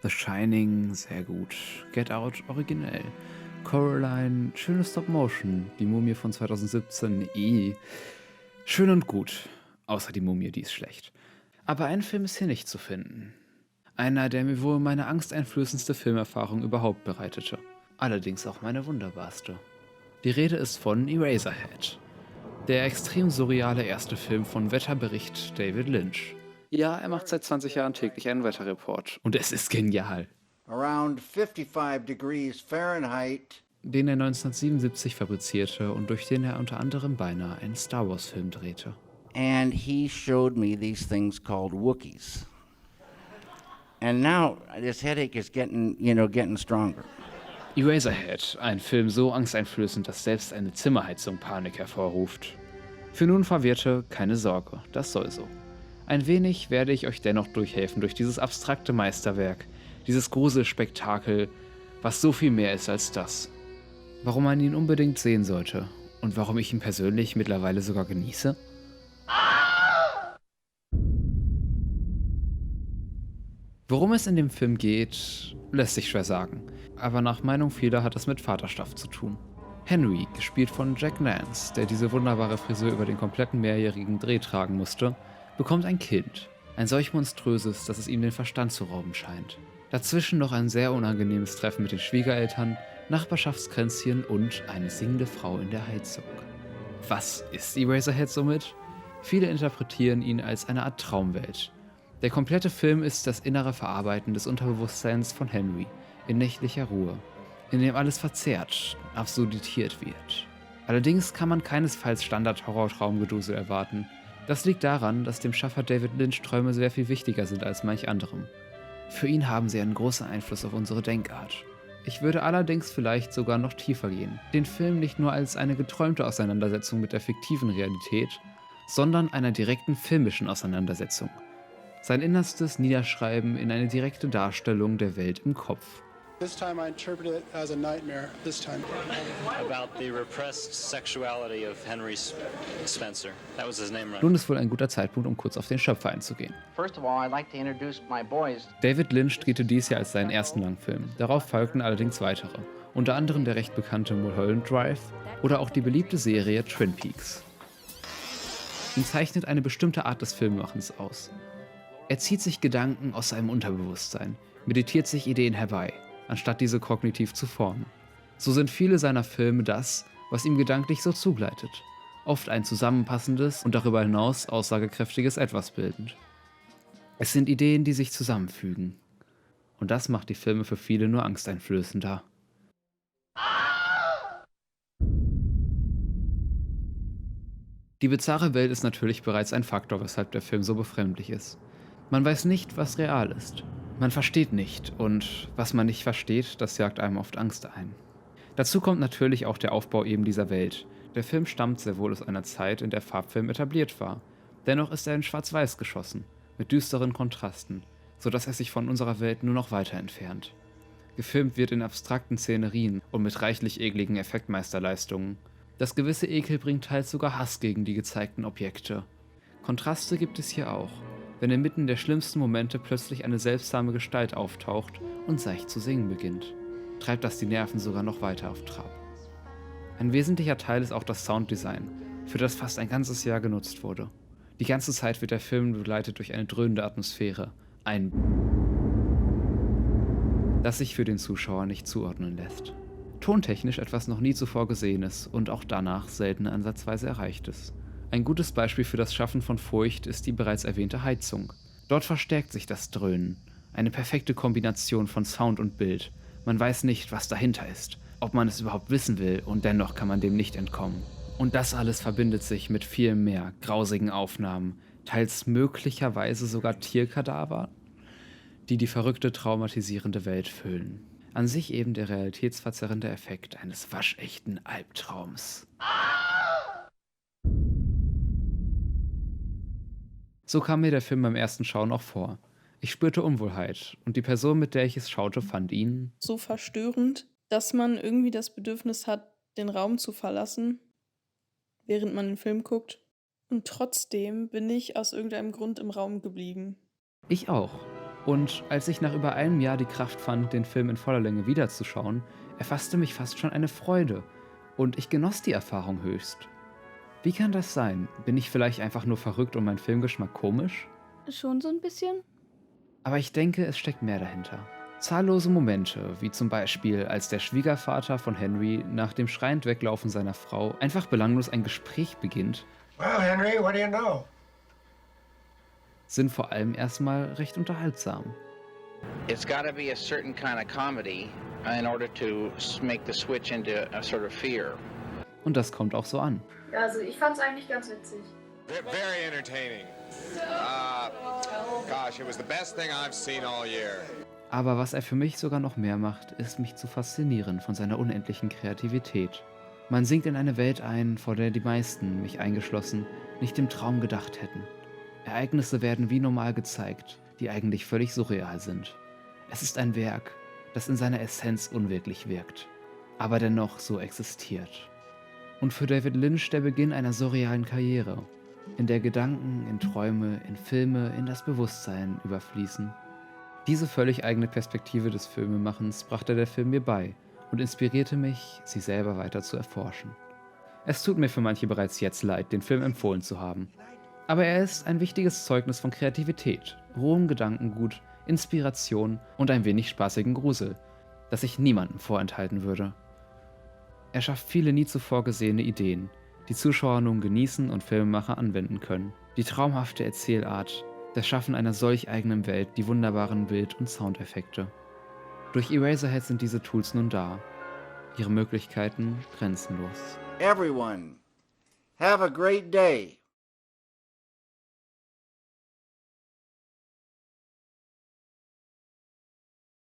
The Shining, sehr gut. Get Out, originell. Coraline, schöne Stop-Motion. Die Mumie von 2017, schön und gut. Außer die Mumie, die ist schlecht. Aber ein Film ist hier nicht zu finden. Einer, der mir wohl meine angsteinflößendste Filmerfahrung überhaupt bereitete. Allerdings auch meine wunderbarste. Die Rede ist von Eraserhead. Der extrem surreale erste Film von Wetterbericht David Lynch. Ja, er macht seit 20 Jahren täglich einen Wetterreport. Und es ist genial. Around 55 degrees Fahrenheit. Den er 1977 fabrizierte und durch den er unter anderem beinahe einen Star Wars Film drehte. And he showed me these things called Wookiees. And now this headache is getting stronger. Eraserhead, ein Film so angsteinflößend, dass selbst eine Zimmerheizung Panik hervorruft. Für nun Verwirrte, keine Sorge, das soll so. Ein wenig werde ich euch dennoch durchhelfen durch dieses abstrakte Meisterwerk, dieses Gruselspektakel, was so viel mehr ist als das. Warum man ihn unbedingt sehen sollte und warum ich ihn persönlich mittlerweile sogar genieße? Worum es in dem Film geht, lässt sich schwer sagen, aber nach Meinung vieler hat es mit Vaterschaft zu tun. Henry, gespielt von Jack Nance, der diese wunderbare Frisur über den kompletten mehrjährigen Dreh tragen musste, bekommt ein Kind. Ein solch monströses, dass es ihm den Verstand zu rauben scheint. Dazwischen noch ein sehr unangenehmes Treffen mit den Schwiegereltern, Nachbarschaftskränzchen und eine singende Frau in der Heizung. Was ist Eraserhead somit? Viele interpretieren ihn als eine Art Traumwelt. Der komplette Film ist das innere Verarbeiten des Unterbewusstseins von Henry in nächtlicher Ruhe, in dem alles verzerrt, absurdiert wird. Allerdings kann man keinesfalls Standard-Horror-Traumgedusel erwarten. Das liegt daran, dass dem Schaffer David Lynch Träume sehr viel wichtiger sind als manch anderem. Für ihn haben sie einen großen Einfluss auf unsere Denkart. Ich würde allerdings vielleicht sogar noch tiefer gehen, den Film nicht nur als eine geträumte Auseinandersetzung mit der fiktiven Realität, sondern einer direkten filmischen Auseinandersetzung. Sein Innerstes niederschreiben in eine direkte Darstellung der Welt im Kopf. This time I interpreted it as a nightmare. This time. About the repressed sexuality of Henry Spencer. That was his name, right? Nun ist wohl ein guter Zeitpunkt, um kurz auf den Schöpfer einzugehen. First of all, I'd like to introduce my boys. David Lynch drehte dies Jahr als seinen ersten Langfilm. Darauf folgten allerdings weitere, unter anderem der recht bekannte Mulholland Drive oder auch die beliebte Serie Twin Peaks. Ihn zeichnet eine bestimmte Art des Filmemachens aus. Er zieht sich Gedanken aus seinem Unterbewusstsein, meditiert sich Ideen herbei, anstatt diese kognitiv zu formen. So sind viele seiner Filme das, was ihm gedanklich so zugleitet. Oft ein zusammenpassendes und darüber hinaus aussagekräftiges Etwas bildend. Es sind Ideen, die sich zusammenfügen. Und das macht die Filme für viele nur angsteinflößender. Die bizarre Welt ist natürlich bereits ein Faktor, weshalb der Film so befremdlich ist. Man weiß nicht, was real ist. Man versteht nicht und was man nicht versteht, das jagt einem oft Angst ein. Dazu kommt natürlich auch der Aufbau eben dieser Welt. Der Film stammt sehr wohl aus einer Zeit, in der Farbfilm etabliert war. Dennoch ist er in Schwarz-Weiß geschossen, mit düsteren Kontrasten, sodass er sich von unserer Welt nur noch weiter entfernt. Gefilmt wird in abstrakten Szenerien und mit reichlich ekligen Effektmeisterleistungen. Das gewisse Ekel bringt teils sogar Hass gegen die gezeigten Objekte. Kontraste gibt es hier auch, wenn inmitten der schlimmsten Momente plötzlich eine seltsame Gestalt auftaucht und seicht zu singen beginnt. Treibt das die Nerven sogar noch weiter auf Trab. Ein wesentlicher Teil ist auch das Sounddesign, für das fast ein ganzes Jahr genutzt wurde. Die ganze Zeit wird der Film begleitet durch eine dröhnende Atmosphäre, ein das sich für den Zuschauer nicht zuordnen lässt. Tontechnisch etwas noch nie zuvor Gesehenes und auch danach selten ansatzweise Erreichtes. Ein gutes Beispiel für das Schaffen von Furcht ist die bereits erwähnte Heizung. Dort verstärkt sich das Dröhnen. Eine perfekte Kombination von Sound und Bild. Man weiß nicht, was dahinter ist, ob man es überhaupt wissen will und dennoch kann man dem nicht entkommen. Und das alles verbindet sich mit viel mehr grausigen Aufnahmen, teils möglicherweise sogar Tierkadaver, die die verrückte, traumatisierende Welt füllen. An sich eben der realitätsverzerrende Effekt eines waschechten Albtraums. So kam mir der Film beim ersten Schauen auch vor. Ich spürte Unwohlheit und die Person, mit der ich es schaute, fand ihn so verstörend, dass man irgendwie das Bedürfnis hat, den Raum zu verlassen, während man den Film guckt. Und trotzdem bin ich aus irgendeinem Grund im Raum geblieben. Ich auch. Und als ich nach über einem Jahr die Kraft fand, den Film in voller Länge wiederzuschauen, erfasste mich fast schon eine Freude. Und ich genoss die Erfahrung höchst. Wie kann das sein? Bin ich vielleicht einfach nur verrückt und mein Filmgeschmack komisch? Schon so ein bisschen? Aber ich denke, es steckt mehr dahinter. Zahllose Momente, wie zum Beispiel, als der Schwiegervater von Henry nach dem schreiend Weglaufen seiner Frau einfach belanglos ein Gespräch beginnt, Well, Henry, what do you know? sind vor allem erstmal recht unterhaltsam. It's got to be a certain kind of comedy in order to make the switch into a sort of fear. Und das kommt auch so an. Ja, also ich fand's eigentlich ganz witzig. Very entertaining. Gosh, it was the best thing I've seen all year. Aber was er für mich sogar noch mehr macht, ist mich zu faszinieren von seiner unendlichen Kreativität. Man sinkt in eine Welt ein, vor der die meisten, mich eingeschlossen, nicht im Traum gedacht hätten. Ereignisse werden wie normal gezeigt, die eigentlich völlig surreal sind. Es ist ein Werk, das in seiner Essenz unwirklich wirkt, aber dennoch so existiert. Und für David Lynch der Beginn einer surrealen Karriere, in der Gedanken in Träume, in Filme, in das Bewusstsein überfließen. Diese völlig eigene Perspektive des Filmemachens brachte der Film mir bei und inspirierte mich, sie selber weiter zu erforschen. Es tut mir für manche bereits jetzt leid, den Film empfohlen zu haben. Aber er ist ein wichtiges Zeugnis von Kreativität, rohem Gedankengut, Inspiration und ein wenig spaßigen Grusel, das ich niemandem vorenthalten würde. Er schafft viele nie zuvor gesehene Ideen, die Zuschauer nun genießen und Filmemacher anwenden können. Die traumhafte Erzählart, das Schaffen einer solch eigenen Welt, die wunderbaren Bild- und Soundeffekte. Durch Eraserhead sind diese Tools nun da, ihre Möglichkeiten grenzenlos. Everyone, have a great day.